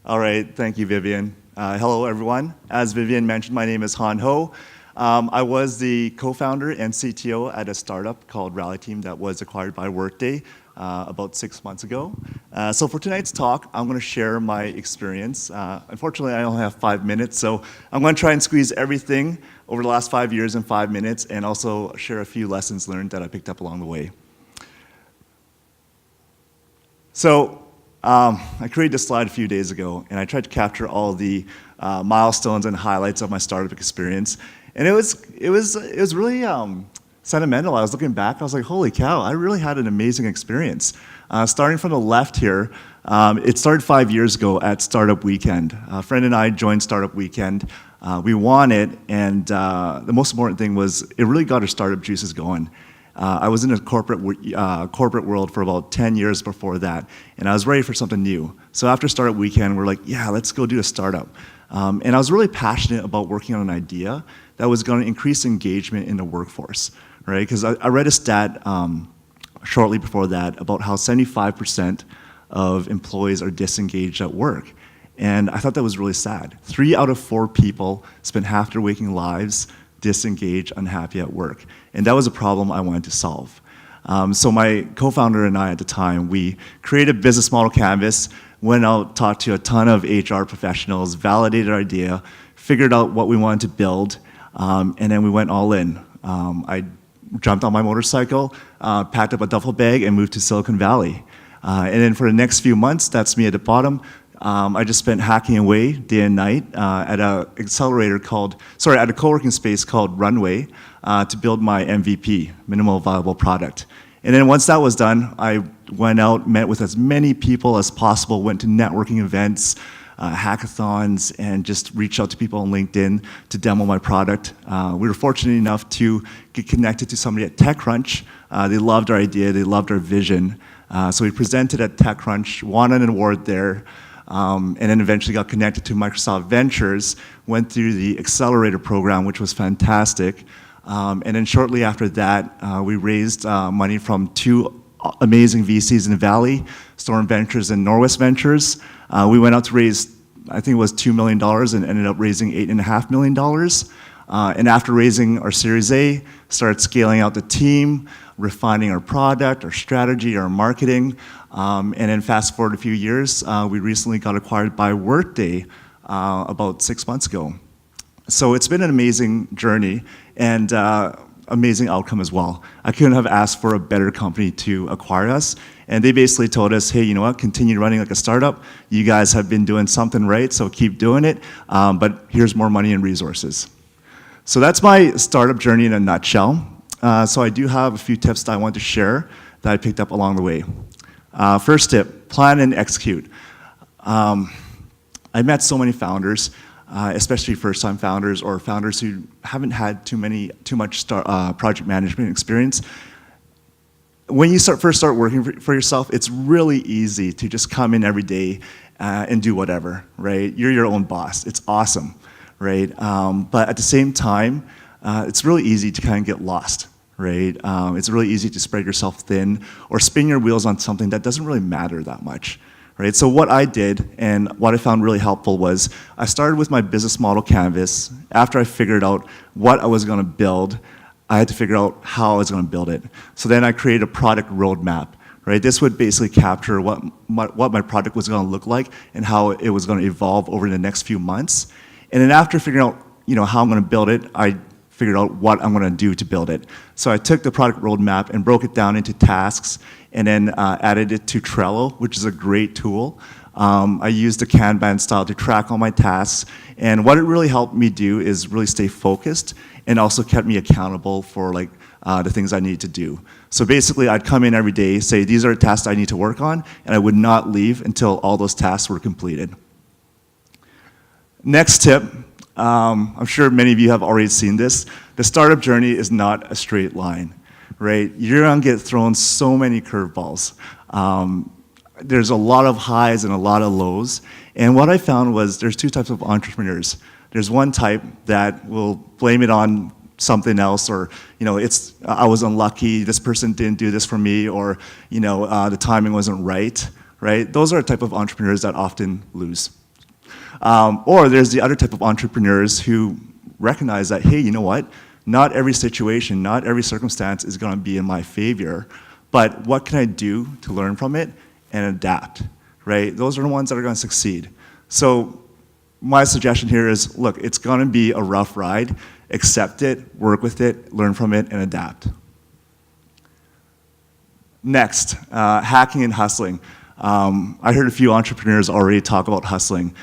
All right, thank you, Vivian. Hello, everyone. As Vivian mentioned, my name is Han Ho. I was the co-founder and CTO at a startup called Rally Team that was acquired by Workday about 6 months ago. So for tonight's talk, I'm going to share my experience. Unfortunately, I only have 5 minutes, so I'm going to try and squeeze everything over the last 5 years in 5 minutes and also share a few lessons learned that I picked up along the way. So I created this slide a few days ago, and I tried to capture all the milestones and highlights of my startup experience. And it was really sentimental. I was looking back, I was like, holy cow, I really had an amazing experience. Starting from the left here, it started 5 years ago at Startup Weekend. A friend and I joined Startup Weekend. We won it, and the most important thing was it really got our startup juices going. I was in a corporate world for about 10 years before that, and I was ready for something new. So after Startup Weekend, we're like, yeah, let's go do a startup. And I was really passionate about working on an idea that was going to increase engagement in the workforce, right? Because I read a stat shortly before that about how 75% of employees are disengaged at work. And I thought that was really sad. 3 out of 4 people spend half their waking lives disengaged, unhappy at work. And that was a problem I wanted to solve. So my co-founder and I at the time, we created a business model canvas, went out, talked to a ton of HR professionals, validated our idea, figured out what we wanted to build, and then we went all in. I jumped on my motorcycle, packed up a duffel bag, and moved to Silicon Valley. And then for the next few months, that's me at the bottom, I just spent hacking away day and night at a co-working space called Runway to build my MVP, minimal viable product. And then once that was done, I went out, met with as many people as possible, went to networking events, hackathons, and just reached out to people on LinkedIn to demo my product. We were fortunate enough to get connected to somebody at TechCrunch. They loved our idea, they loved our vision. So we presented at TechCrunch, won an award there, and then eventually got connected to Microsoft Ventures, went through the accelerator program, which was fantastic. And then shortly after that, we raised money from 2 amazing VCs in the Valley, Storm Ventures and Norwest Ventures. We went out to raise, I think it was $2 million, and ended up raising $8.5 million. And after raising our Series A, started scaling out the team, refining our product, our strategy, our marketing. And then fast forward a few years, we recently got acquired by Workday about 6 months ago. So it's been an amazing journey and amazing outcome as well. I couldn't have asked for a better company to acquire us. And they basically told us, hey, you know what, continue running like a startup. You guys have been doing something right, so keep doing it. But here's more money and resources. So that's my startup journey in a nutshell. So I do have a few tips that I want to share that I picked up along the way. First tip, plan and execute. I met so many founders, especially first-time founders or founders who haven't had too much project management experience. When you first start working for yourself, it's really easy to just come in every day and do whatever, right? You're your own boss. It's awesome, right? But at the same time, it's really easy to kind of get lost, right? It's really easy to spread yourself thin or spin your wheels on something that doesn't really matter that much, right? So what I did and what I found really helpful was I started with my business model canvas. After I figured out what I was going to build, I had to figure out how I was going to build it. So then I created a product roadmap, right? This would basically capture what my product was going to look like and how it was going to evolve over the next few months. And then after figuring out, how I'm going to build it, I figured out what I'm going to do to build it. So I took the product roadmap and broke it down into tasks and then added it to Trello, which is a great tool. I used the Kanban style to track all my tasks. And what it really helped me do is really stay focused and also kept me accountable for the things I needed to do. So basically, I'd come in every day, say, these are the tasks I need to work on, and I would not leave until all those tasks were completed. Next tip, I'm sure many of you have already seen this. The startup journey is not a straight line, right? You're gonna get thrown so many curveballs. There's a lot of highs and a lot of lows. And what I found was there's 2 types of entrepreneurs. There's one type that will blame it on something else, or I was unlucky, this person didn't do this for me, or the timing wasn't right, right? Those are the type of entrepreneurs that often lose. Or there's the other type of entrepreneurs who recognize that, hey, you know what? Not every situation, not every circumstance is going to be in my favor, but what can I do to learn from it and adapt, right? Those are the ones that are going to succeed. So my suggestion here is, look, it's going to be a rough ride. Accept it, work with it, learn from it, and adapt. Next, hacking and hustling. I heard a few entrepreneurs already talk about hustling.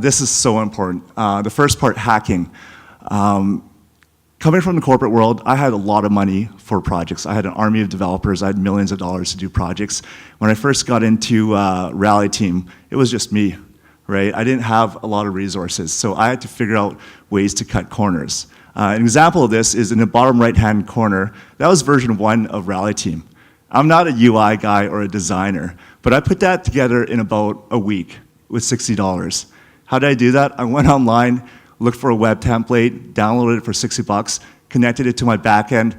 This is so important. The first part, hacking. Coming from the corporate world, I had a lot of money for projects. I had an army of developers. I had millions of dollars to do projects. When I first got into Rally Team, it was just me, right? I didn't have a lot of resources, so I had to figure out ways to cut corners. An example of this is in the bottom right-hand corner. That was version 1 of Rally Team. I'm not a UI guy or a designer, but I put that together in about a week with $60. How did I do that? I went online, looked for a web template, downloaded it for $60, connected it to my backend,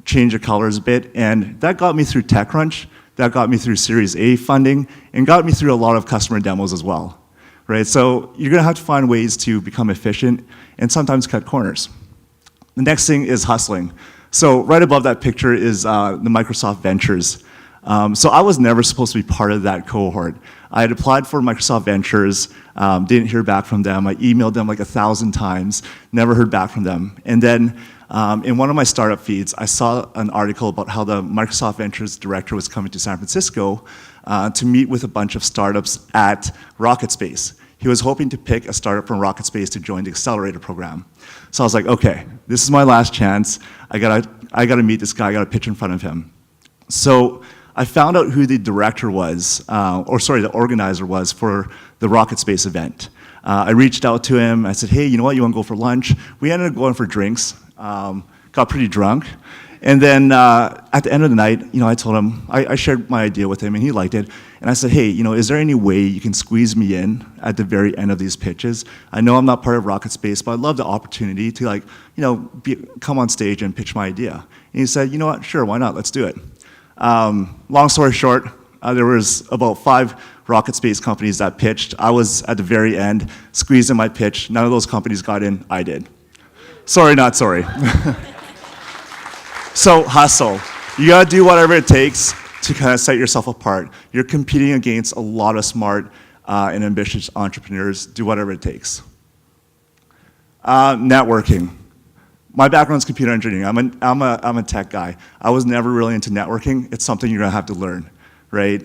changed the colors a bit, and that got me through TechCrunch, that got me through Series A funding, and got me through a lot of customer demos as well, right? So you're gonna have to find ways to become efficient and sometimes cut corners. The next thing is hustling. So right above that picture is the Microsoft Ventures. So I was never supposed to be part of that cohort. I had applied for Microsoft Ventures, didn't hear back from them. I emailed them like 1,000 times, never heard back from them. And then in one of my startup feeds, I saw an article about how the Microsoft Ventures director was coming to San Francisco to meet with a bunch of startups at RocketSpace. He was hoping to pick a startup from RocketSpace to join the accelerator program. So I was like, okay, this is my last chance. I gotta meet this guy, I gotta pitch in front of him. So I found out who the director was, the organizer was for the RocketSpace event. I reached out to him, I said, hey, you know what, you wanna go for lunch? We ended up going for drinks, got pretty drunk. And then at the end of the night, I told him, I shared my idea with him and he liked it. And I said, hey, is there any way you can squeeze me in at the very end of these pitches? I know I'm not part of RocketSpace, but I'd love the opportunity to come on stage and pitch my idea. And he said, you know what, sure, why not, let's do it. Long story short, there was about 5 RocketSpace companies that pitched. I was at the very end, squeezed in my pitch. None of those companies got in, I did. Sorry, not sorry. So hustle. You gotta do whatever it takes to kind of set yourself apart. You're competing against a lot of smart and ambitious entrepreneurs. Do whatever it takes. Networking. My background is computer engineering. I'm a tech guy. I was never really into networking. It's something you're gonna have to learn, right?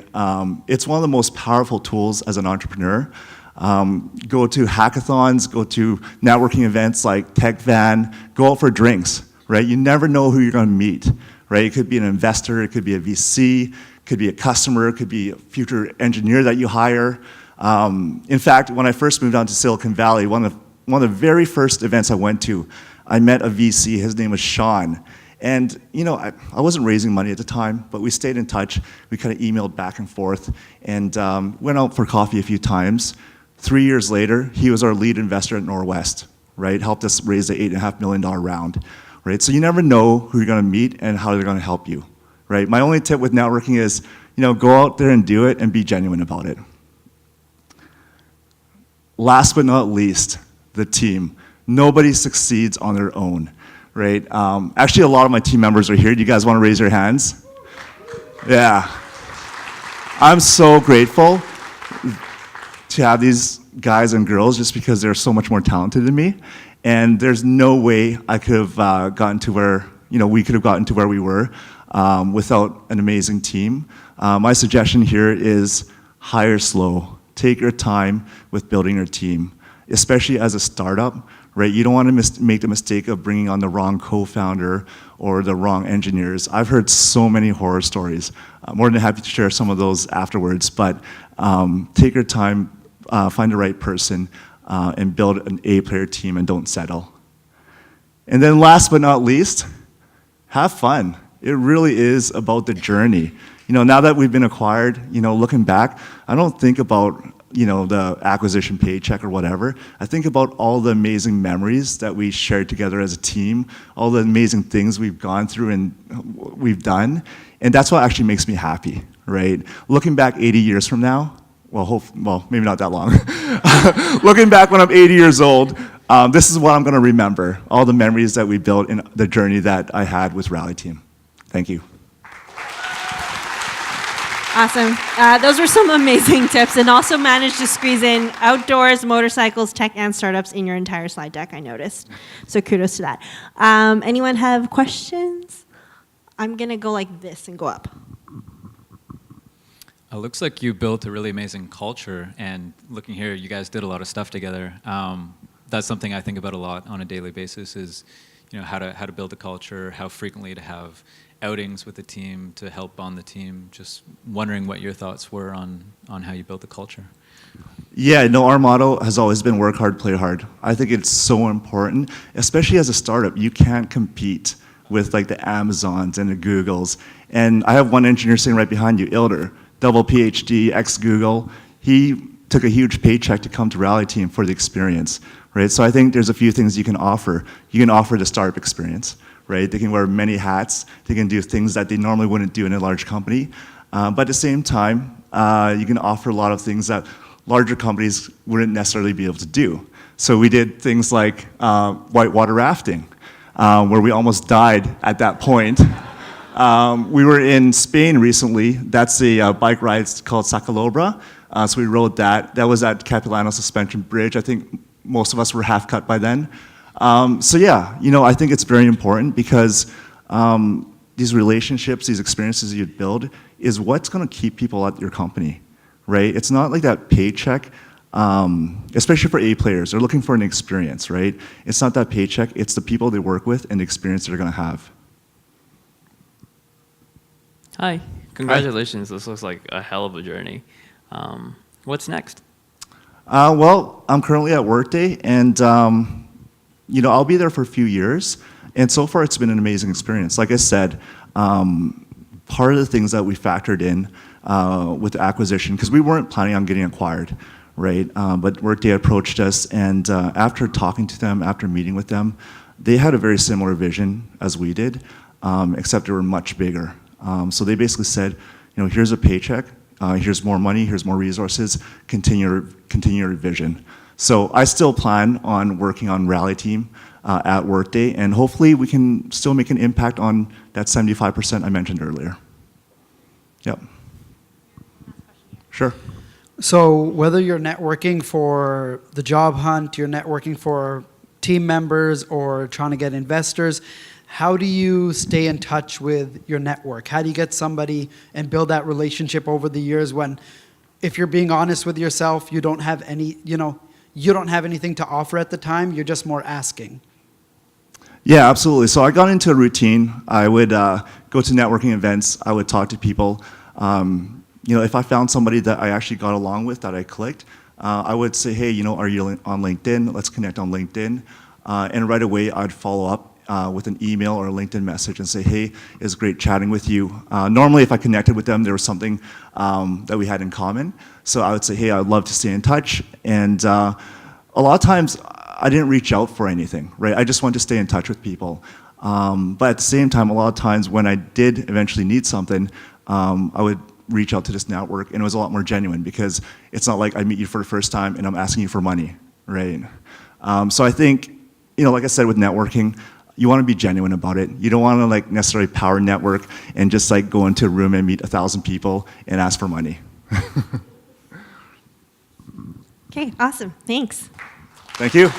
It's one of the most powerful tools as an entrepreneur. Go to hackathons, go to networking events like TechVan, go out for drinks. Right? You never know who you're going to meet, right? It could be an investor, it could be a VC, it could be a customer, it could be a future engineer that you hire. In fact, when I first moved on to Silicon Valley, one of the very first events I went to, I met a VC, his name was Sean. And I wasn't raising money at the time, but we stayed in touch. We kind of emailed back and forth and went out for coffee a few times. 3 years later, he was our lead investor at Norwest, right? Helped us raise the $8.5 million round. Right? So you never know who you're gonna meet and how they're gonna help you, right? My only tip with networking is, go out there and do it and be genuine about it. Last but not least, the team. Nobody succeeds on their own, right? Actually, a lot of my team members are here. Do you guys wanna raise your hands? Yeah. I'm so grateful to have these guys and girls just because they're so much more talented than me. And there's no way I could have gotten to where, we could have gotten to where we were without an amazing team. My suggestion here is hire slow. Take your time with building your team, especially as a startup, right? You don't want to make the mistake of bringing on the wrong co-founder or the wrong engineers. I've heard so many horror stories. I'm more than happy to share some of those afterwards, but take your time, find the right person, and build an A-player team and don't settle. And then last but not least, have fun. It really is about the journey. Now that we've been acquired, looking back, I don't think about, the acquisition paycheck or whatever. I think about all the amazing memories that we shared together as a team, all the amazing things we've gone through and we've done, and that's what actually makes me happy, right? Looking back 80 years from now, well, maybe not that long. Looking back when I'm 80 years old, this is what I'm going to remember, all the memories that we built in the journey that I had with Rally Team. Thank you. Awesome. Those were some amazing tips, and also managed to squeeze in outdoors, motorcycles, tech, and startups in your entire slide deck, I noticed. So kudos to that. Anyone have questions? I'm going to go like this and go up. It looks like you built a really amazing culture, and looking here, you guys did a lot of stuff together. That's something I think about a lot on a daily basis is, how to build a culture, how frequently to have outings with the team to help on the team. Just wondering what your thoughts were on how you built the culture. Yeah, no, our motto has always been work hard, play hard. I think it's so important, especially as a startup. You can't compete with like the Amazons and the Googles. And I have one engineer sitting right behind you, Ilder, double PhD, ex-Google. He took a huge paycheck to come to Rally Team for the experience, right? So I think there's a few things you can offer. You can offer the startup experience, right? They can wear many hats. They can do things that they normally wouldn't do in a large company. But at the same time, you can offer a lot of things that larger companies wouldn't necessarily be able to do. So we did things like whitewater rafting, where we almost died at that point. We were in Spain recently. That's a bike ride called Sacalobra. So we rode that. That was at Capilano Suspension Bridge. I think most of us were half cut by then. So yeah, I think it's very important because these relationships, these experiences you build is what's going to keep people at your company, right? It's not like that paycheck, especially for A players. They're looking for an experience, right? It's not that paycheck. It's the people they work with and the experience they're going to have. Hi. Congratulations. This looks like a hell of a journey. What's next? Well, I'm currently at Workday, and I'll be there for a few years. And so far, it's been an amazing experience. Like I said, part of the things that we factored in with the acquisition, because we weren't planning on getting acquired, right? But Workday approached us, and after talking to them, after meeting with them, they had a very similar vision as we did, except they were much bigger. So they basically said, here's a paycheck, here's more money, here's more resources, continue your vision. So I still plan on working on Rally Team at Workday, and hopefully we can still make an impact on that 75% I mentioned earlier. Yep. Sure. So whether you're networking for the job hunt, you're networking for team members, or trying to get investors, how do you stay in touch with your network? How do you get somebody and build that relationship over the years when, if you're being honest with yourself, you don't have any, you don't have anything to offer at the time, you're just more asking? Yeah, absolutely. So I got into a routine. I would go to networking events. I would talk to people. If I found somebody that I actually got along with, that I clicked, I would say, hey, are you on LinkedIn? Let's connect on LinkedIn. And right away, I'd follow up with an email or a LinkedIn message and say, hey, it was great chatting with you. Normally, if I connected with them, there was something that we had in common. So I would say, hey, I'd love to stay in touch. And a lot of times, I didn't reach out for anything, right? I just wanted to stay in touch with people. But at the same time, a lot of times when I did eventually need something, I would reach out to this network, and it was a lot more genuine because it's not like I meet you for the first time and I'm asking you for money, right? So I think, like I said with networking, you want to be genuine about it. You don't want to necessarily power network and just go into a room and meet 1,000 people and ask for money. Okay, awesome. Thanks. Thank you.